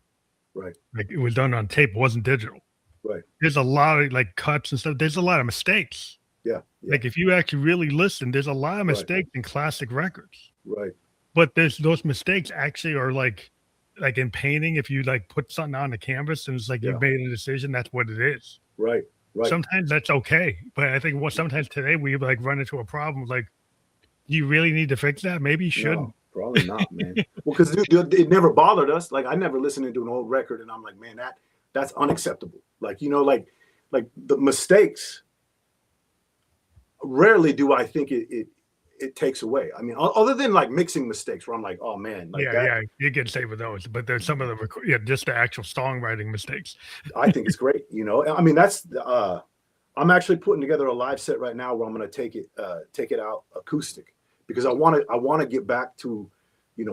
Right, like it was done on tape, it wasn't digital. right, There's a lot of like cuts and stuff. There's a lot of mistakes. yeah, Like if you actually really listen, there's a lot of Right. mistakes in classic records. right, But those mistakes actually are like in painting, if you like put something on the canvas and it's like Yeah. you made a decision, that's what it is. right. Sometimes that's okay. But I think sometimes today we like run into a problem like, you really need to fix that? Maybe you shouldn't. No, probably not, man. Well, because it never bothered us. Like I never listened to an old record, and I'm like, man, that's unacceptable. Like like the mistakes. Rarely do I think it takes away. I mean, other than like mixing mistakes, where I'm like, oh man, like Yeah, you get saved with those. But there's some of the just the actual songwriting mistakes. I think it's great. I mean, that's I'm actually putting together a live set right now where I'm going to take it out acoustic because I want to get back to,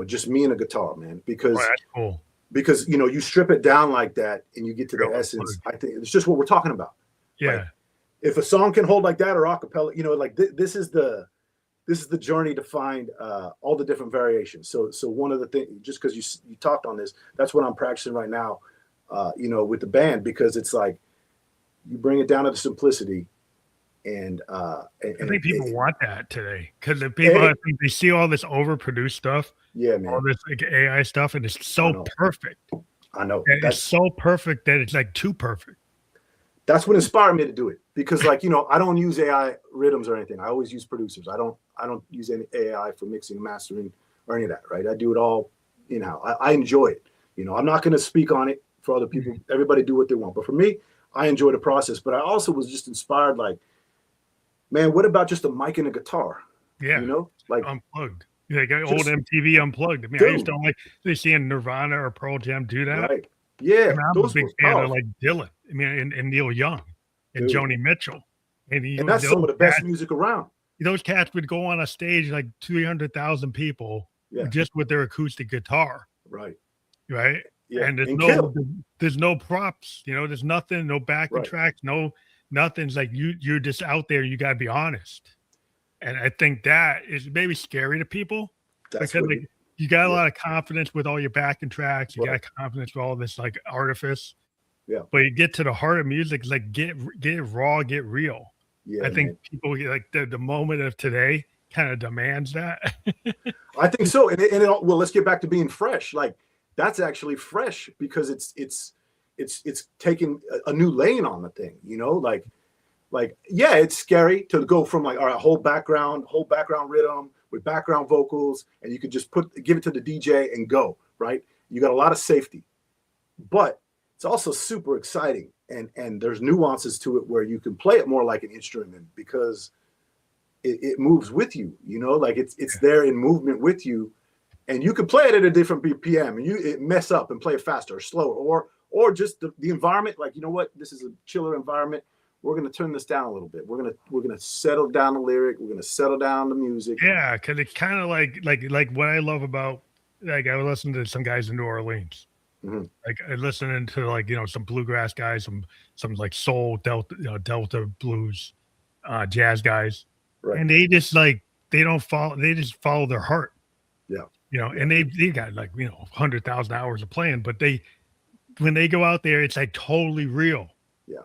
just me and a guitar, man, because that's cool. Because you strip it down like that and you get to the essence. I think it's just what we're talking about. Yeah. Like, if a song can hold like that or acapella, like this is the journey to find all the different variations. So one of the things, just because you talked on this, that's what I'm practicing right now, with the band, because it's like you bring it down to the simplicity. And I think people want that today because the people, I think they see all this overproduced stuff. Yeah, man. All this like AI stuff, and it's so perfect. I know. And it's so perfect that it's like too perfect. That's what inspired me to do it because, like, I don't use AI rhythms or anything. I always use producers. I don't use any AI for mixing and mastering or any of that. Right? I do it all in-house. I enjoy it. I'm not going to speak on it for other people. Everybody do what they want, but for me, I enjoy the process. But I also was just inspired, like, man, what about just a mic and a guitar? Yeah, like unplugged. Like old MTV Unplugged. I mean, I used to like seeing Nirvana or Pearl Jam do that. Right. Yeah, I'm a big fan of like Dylan. I mean, and Neil Young and Joni Mitchell. And that's some of the best music around. Those cats would go on a stage like 300,000 people just with their acoustic guitar. Right. Right. Yeah. And there's no props. There's nothing, no backing tracks, nothing's like you're just out there. You got to be honest. And I think that is maybe scary to people because like, you got a lot of confidence with all your backing tracks. You got confidence with all this like artifice. Yeah. But you get to the heart of music, like get raw, get real. Yeah. I think people like the moment of today kind of demands that. I think so. And well, let's get back to being fresh. Like that's actually fresh because it's taking a new lane on the thing, like, yeah, it's scary to go from like, all right, whole background rhythm with background vocals, and you could just give it to the DJ and go, right? You got a lot of safety, but it's also super exciting. And there's nuances to it where you can play it more like an instrument because it moves with you, like it's there in movement with you, and you can play it at a different BPM and it mess up and play it faster or slower, or just the environment. Like, this is a chiller environment. We're going to turn this down a little bit. We're going to settle down the lyric. We're going to settle down the music. Yeah. Cause it's kind of like what I love about, like I was listening to some guys in New Orleans Like listening to like, some bluegrass guys, some like soul Delta, Delta blues, jazz guys. Right. And they just like, they just follow their heart, Yeah. Yeah. and they got like, 100,000 hours of playing, but when they go out there, it's like totally real. Yeah.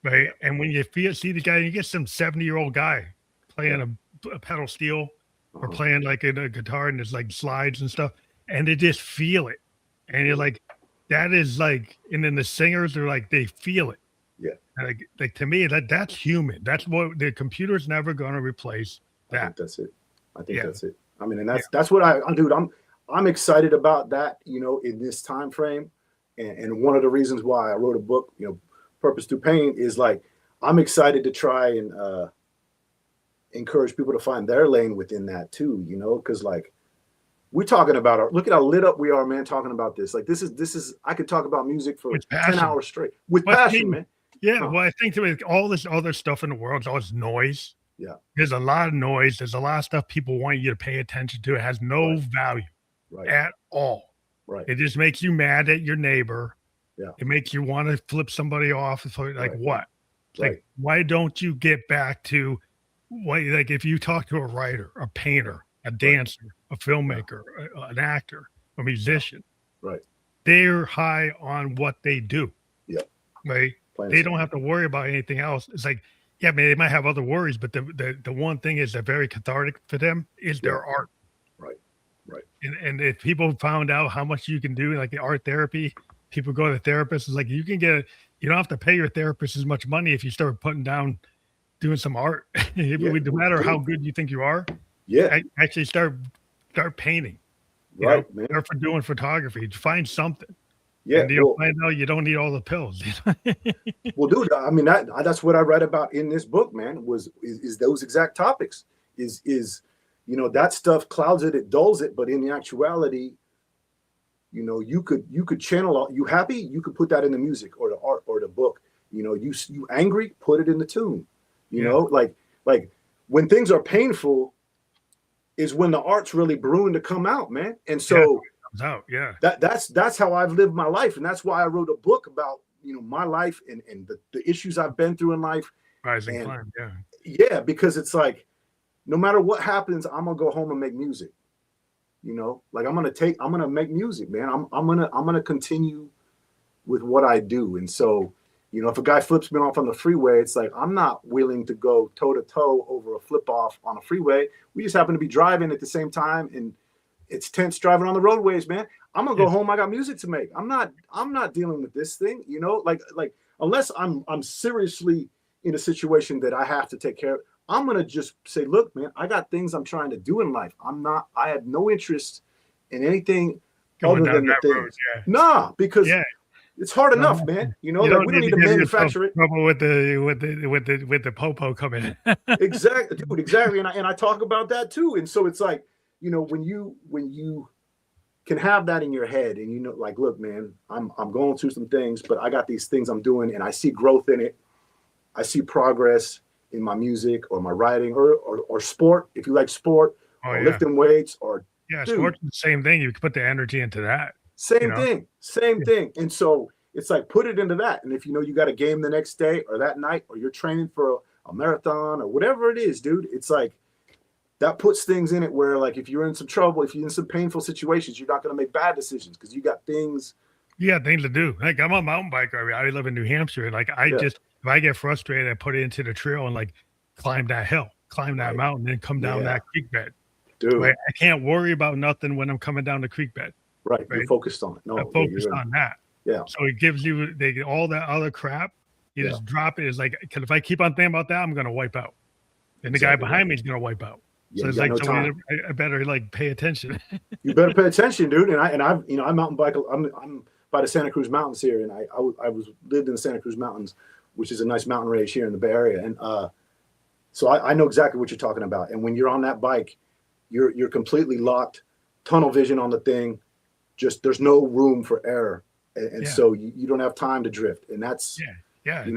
Right. Yeah. And when you see the guy, you get some 70-year-old guy playing a pedal steel or playing like a guitar and there's like slides and stuff, and they just feel it. And you're like, that is like, and then the singers are like, they feel it. Yeah. And like to me, that's human. That's what the computer's never going to replace. I think that's it. I think Yeah. that's it. I mean, and that's what dude, I'm excited about that, in this time frame. And one of the reasons why I wrote a book, Purpose Through Pain, is like, I'm excited to try and encourage people to find their lane within that too, because like we're talking about look at how lit up we are, man, talking about this. Like this is I could talk about music for 10 hours straight with passion, man. Yeah, well, I think with all this other stuff in the world, all this noise. Yeah. There's a lot of noise. There's a lot of stuff people want you to pay attention to. It has no value at all. Right. It just makes you mad at your neighbor. Yeah. It makes you want to flip somebody off. It's like what? Like, why don't you get back to like if you talk to a writer, a painter, a dancer, a filmmaker, an actor, a musician, right? They're high on what they do. Yeah. Right. They don't have to worry about anything else. It's like, yeah, man, they might have other worries, but the one thing is that very cathartic for them is their art. Right. Right. And if people found out how much you can do, like the art therapy, people go to the therapist. It's like you don't have to pay your therapist as much money if you start doing some art. No matter how good you think you are. Yeah. Actually start painting. Right, man. Start doing photography. Find something. Yeah. And you'll find out you don't need all the pills. Well, dude, I mean that's what I read about in this book, man, is those exact topics. Is that stuff clouds it, it dulls it, but in the actuality, you could channel you happy, you could put that in the music or the art or the book. You angry, put it in the tune. Like when things are painful is when the art's really brewing to come out, man. And so out, that's how I've lived my life, and that's why I wrote a book about my life and the issues I've been through in life. Rising climb, because it's like no matter what happens, I'm gonna go home and make music. Like I'm gonna make music, man. I'm gonna continue with what I do. And so if a guy flips me off on the freeway, it's like I'm not willing to go toe to toe over a flip off on a freeway. We just happen to be driving at the same time, and it's tense driving on the roadways, man. I'm gonna go home. I got music to make. I'm not dealing with this thing, like unless I'm seriously in a situation that I have to take care of. I'm gonna just say, look, man, I got things I'm trying to do in life. I have no interest in anything other than the things. Nah, because it's hard enough, man. We don't need to manufacture it. Trouble with the popo coming in. Exactly, dude. Exactly, and I talk about that too. And so it's like, when you can have that in your head, and like, look, man, I'm going through some things, but I got these things I'm doing, and I see growth in it. I see progress in my music or my writing or sport. If you like sport, or lifting weights, or sport's the same thing. You can put the energy into that. Same thing. And so it's like, put it into that. And if you got a game the next day or that night, or you're training for a marathon or whatever it is, dude, it's like that puts things in it where, like, if you're in some trouble, if you're in some painful situations, you're not going to make bad decisions because you got things. You got things to do. Like, I'm a mountain biker. I live in New Hampshire. And like, if I get frustrated, I put it into the trail and like climb that hill, climb that mountain, and come down that creek bed. Dude, like, I can't worry about nothing when I'm coming down the creek bed. Right. You're focused on it. No, I'm focused on that. Yeah. So it gives you all that other crap. You just drop it. It's like, because if I keep on thinking about that, I'm going to wipe out. And the guy behind me is going to wipe out. So it's like, I better like pay attention. You better pay attention, dude. And I mountain bike. I'm by the Santa Cruz Mountains here, and I lived in the Santa Cruz Mountains, which is a nice mountain range here in the Bay Area. And so I know exactly what you're talking about. And when you're on that bike, you're completely locked, tunnel vision on the thing. Just there's no room for error, and so you don't have time to drift. And that's that's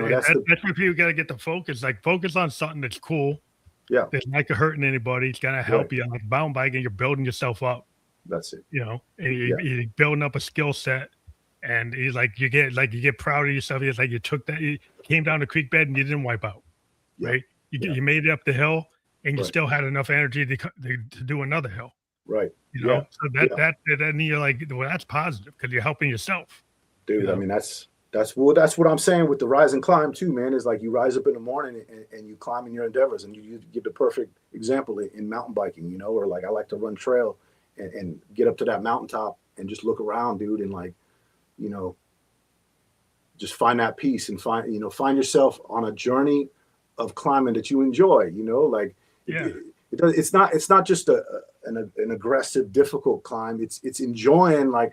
where people got to get the focus. Like, focus on something that's cool. Yeah, that's not hurting anybody. It's gonna help you on like mountain biking. You're building yourself up. That's it. And you're building up a skill set, and he's like, you get proud of yourself. It's like you took that, you came down the creek bed and you didn't wipe out, Yeah. right? Yeah. You made it up the hill, and you Right. still had enough energy to do another hill. Right. You know, Yeah. so then you're like, well, that's positive because you're helping yourself. Dude, You I know? mean, that's what I'm saying with the rise and climb too, man. Is like you rise up in the morning and you climb in your endeavors, and you give the perfect example in mountain biking, you know, or like I like to run trail and get up to that mountaintop and just look around, dude, and like, you know, just find that peace and find yourself on a journey of climbing that you enjoy, you know, like Yeah. it's not just an aggressive, difficult climb. It's enjoying like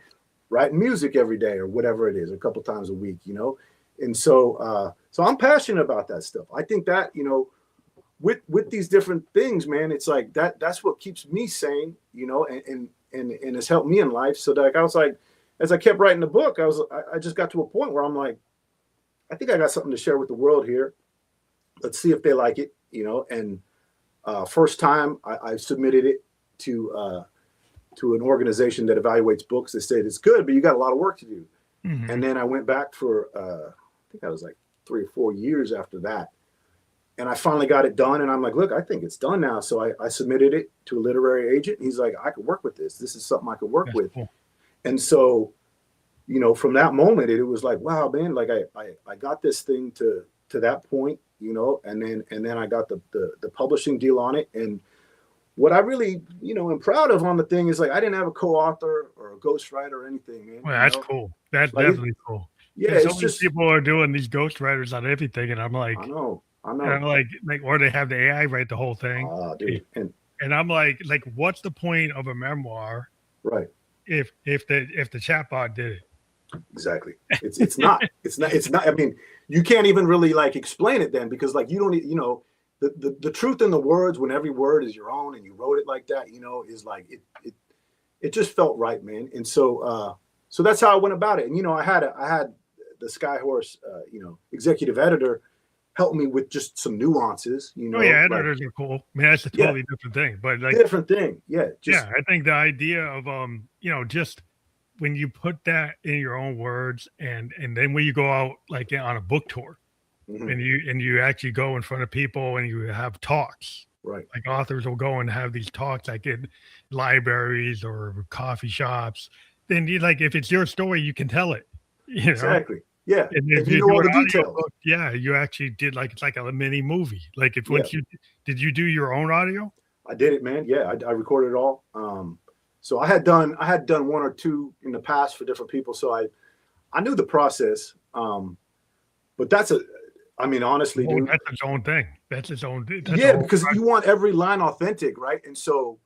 writing music every day or whatever it is, a couple times a week, you know? And so I'm passionate about that stuff. I think that, you know, with these different things, man, it's like that's what keeps me sane, you know, and has helped me in life. So like, I was like, as I kept writing the book, I just got to a point where I'm like, I think I got something to share with the world here. Let's see if they like it, you know? And first time I submitted it to an organization that evaluates books. They said it's good, but you got a lot of work to do. Mm-hmm. And then I went back for I think that was like 3 or 4 years after that, and I finally got it done. And I'm like, look, I think it's done now. So I submitted it to a literary agent. He's like, I could work with this. This is something I could work with. Cool. And so, you know, from that moment, it was like, wow, man, like I got this thing to that point, you know, and then I got the publishing deal on it. And what I really, you know, am proud of on the thing is like I didn't have a co-author or a ghostwriter or anything, man. Well, that's cool. That's like, definitely cool. Yeah, so many people are doing these ghostwriters on everything, and I'm like, I know. And I'm like, or they have the AI write the whole thing. Dude. And I'm like, what's the point of a memoir, right? If the chatbot did it? Exactly. It's not. I mean, you can't even really like explain it then because like you don't, you know. The truth in the words when every word is your own and you wrote it like that, you know, is like it just felt right, man. And so that's how I went about it. And you know, I had the Skyhorse you know, executive editor help me with just some nuances, you know. Oh yeah, editors are cool. I mean, that's a totally different thing. But like different thing. Yeah. I think the idea of you know, just when you put that in your own words and then when you go out like on a book tour. Mm-hmm. And you actually go in front of people and you have talks. Right. Like authors will go and have these talks like in libraries or coffee shops. Then you like if it's your story, you can tell it. You know? Exactly. Yeah. And if you know all the details. Book, yeah, you actually did like it's like a mini movie. Like if once did you do your own audio? I did it, man. Yeah, I recorded it all. So I had done 1 or 2 in the past for different people. So I knew the process. But I mean, honestly, dude, that's its own thing. That's its own. Because you want every line authentic, right? And so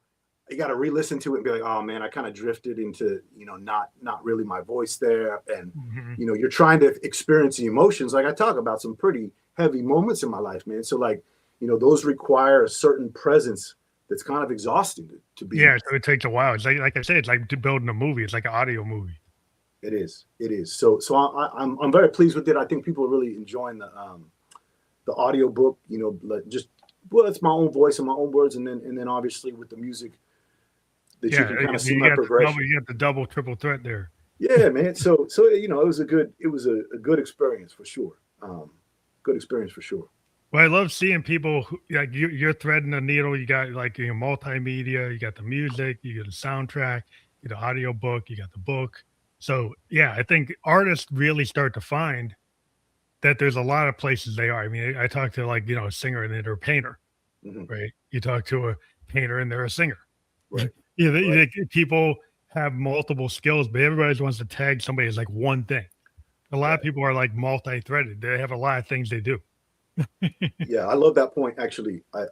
you got to re-listen to it and be like, oh man, I kind of drifted into, you know, not really my voice there. And, you know, you're trying to experience the emotions. Like I talk about some pretty heavy moments in my life, man. So like, you know, those require a certain presence that's kind of exhausting to be. Yeah. So it takes a while. It's like I said, it's like building a movie. It's like an audio movie. It is. So I'm very pleased with it. I think people are really enjoying the audio book. You know, it's my own voice and my own words, and then obviously with the music that you can kind of see my progression. You got the double, triple threat there. Yeah, man. So you know, it was a good experience for sure. Good experience for sure. Well, I love seeing people who, like you're threading the needle. You got like your multimedia, you got the music, you got the soundtrack, you got the audio book, you got the book. So yeah, I think artists really start to find that there's a lot of places they are. I mean, I talk to like, you know, a singer and they're a painter, right? You talk to a painter and they're a singer. Right. People have multiple skills, but everybody wants to tag somebody as like one thing. A lot of people are like multi-threaded. They have a lot of things they do. Yeah, I love that point. Actually, I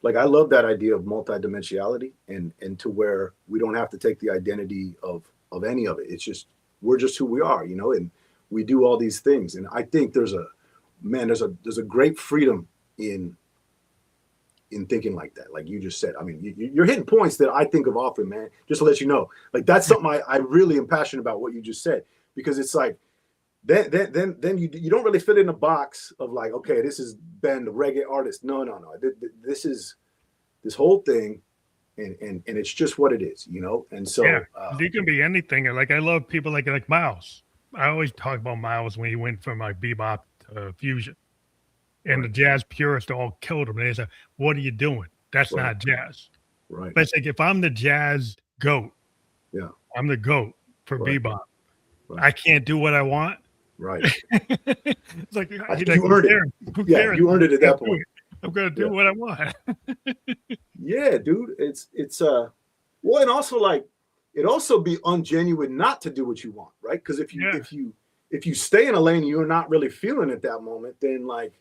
love that idea of multidimensionality and to where we don't have to take the identity of any of it. It's just we're just who we are, you know, and we do all these things. And I think there's a great freedom in thinking like that. Like you just said, I mean, you're hitting points that I think of often, man, just to let you know, like that's something I really am passionate about what you just said, because it's like, then you don't really fit in a box of like, okay, this is Ben, the reggae artist. No. This is this whole thing. and it's just what it is, you know. And so Yeah, you can be anything. Like I love people like Miles. I always talk about Miles when he went from like bebop to fusion, and the right, jazz purists all killed him. They said, "What are you doing? That's right, not jazz." right, But it's like if I'm the jazz goat, yeah, I'm the goat for right, bebop. right, I can't do what I want. right. It's like I he's think like, you who earned it. cares? Who Yeah, cares? you earned it at that point. I'm gonna do Yeah, what I want. yeah, dude. It's well, and also like it also be ungenuine not to do what you want, right? Because Yeah. if you stay in a lane and you're not really feeling at that moment, then like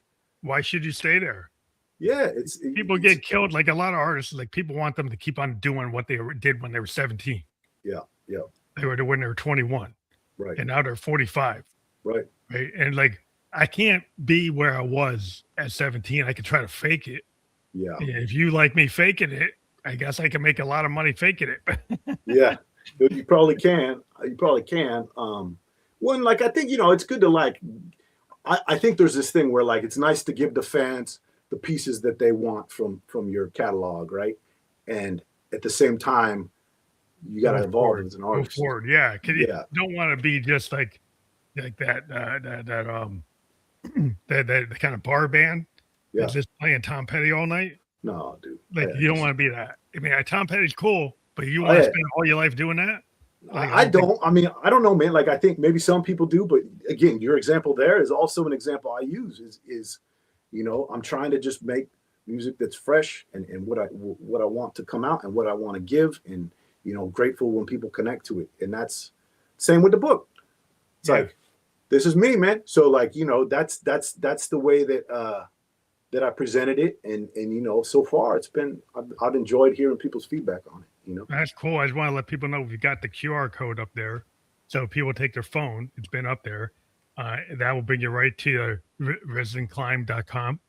Why should you stay there? yeah, People get killed. Like a lot of artists, like people want them to keep on doing what they did when they were 17. yeah, yeah, They were when they were 21, right, and now they're 45. right, Right. And like I can't be where I was at 17. I could try to fake it. yeah, And if you like me faking it, I guess I can make a lot of money faking it. yeah. You probably can. You probably can. One like I think it's good to like. I think there's this thing where like it's nice to give the fans the pieces that they want from your catalog, right? And at the same time, you got to evolve as an Go artist. forward. Yeah. Cause you Yeah, don't want to be just like that that kind of bar band yeah. that's just playing Tom Petty all night. No, dude. Like you don't want to be that. I mean, Tom Petty's cool, but you want to I, spend all your life doing that? Like, I don't. I mean, I don't know, man. Like, I think maybe some people do, but again, your example there is also an example I use. Is I'm trying to just make music that's fresh and what I want to come out and what I want to give, and grateful when people connect to it. And that's same with the book. It's like this is me, man. So like that's the way that I presented it, and so far it's been I've enjoyed hearing people's feedback on it. That's cool. I just want to let people know we got the QR code up there, so if people take their phone, it's been up there. That will bring you right to residenclimb.com.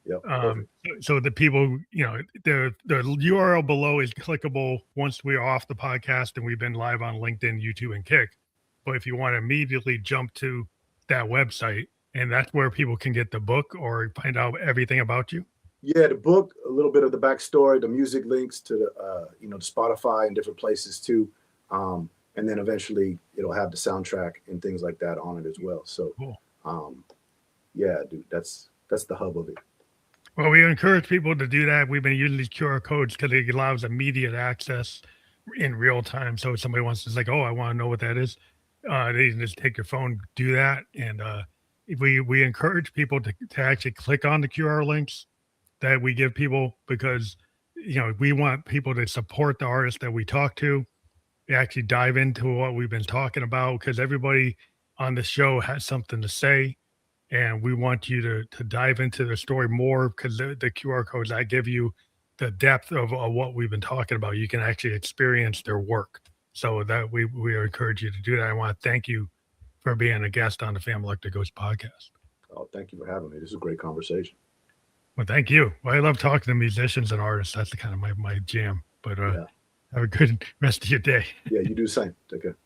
Yeah. So the people, the URL below is clickable once we're off the podcast and we've been live on LinkedIn, YouTube, and Kick. But if you want to immediately jump to that website, and that's where people can get the book or find out everything about you. Yeah, the book, a little bit of the backstory, the music links to the to Spotify and different places too, and then eventually it'll have the soundtrack and things like that on it as well. So, cool. Yeah, dude, that's the hub of it. Well, we encourage people to do that. We've been using these QR codes because it allows immediate access in real time. So if somebody wants to like, oh, I want to know what that is, they can just take your phone, do that, and we encourage people to actually click on the QR links that we give people because we want people to support the artists that we talk to, actually dive into what we've been talking about, because everybody on the show has something to say, and we want you to dive into the story more because the QR codes I give you the depth of what we've been talking about. You can actually experience their work, so that we encourage you to do that. I want to thank you for being a guest on the Family Electric Ghost podcast. Oh, thank you for having me. This is a great conversation. Well, thank you. Well, I love talking to musicians and artists. That's the kind of my jam. But have a good rest of your day. Yeah, you do the same. Take care.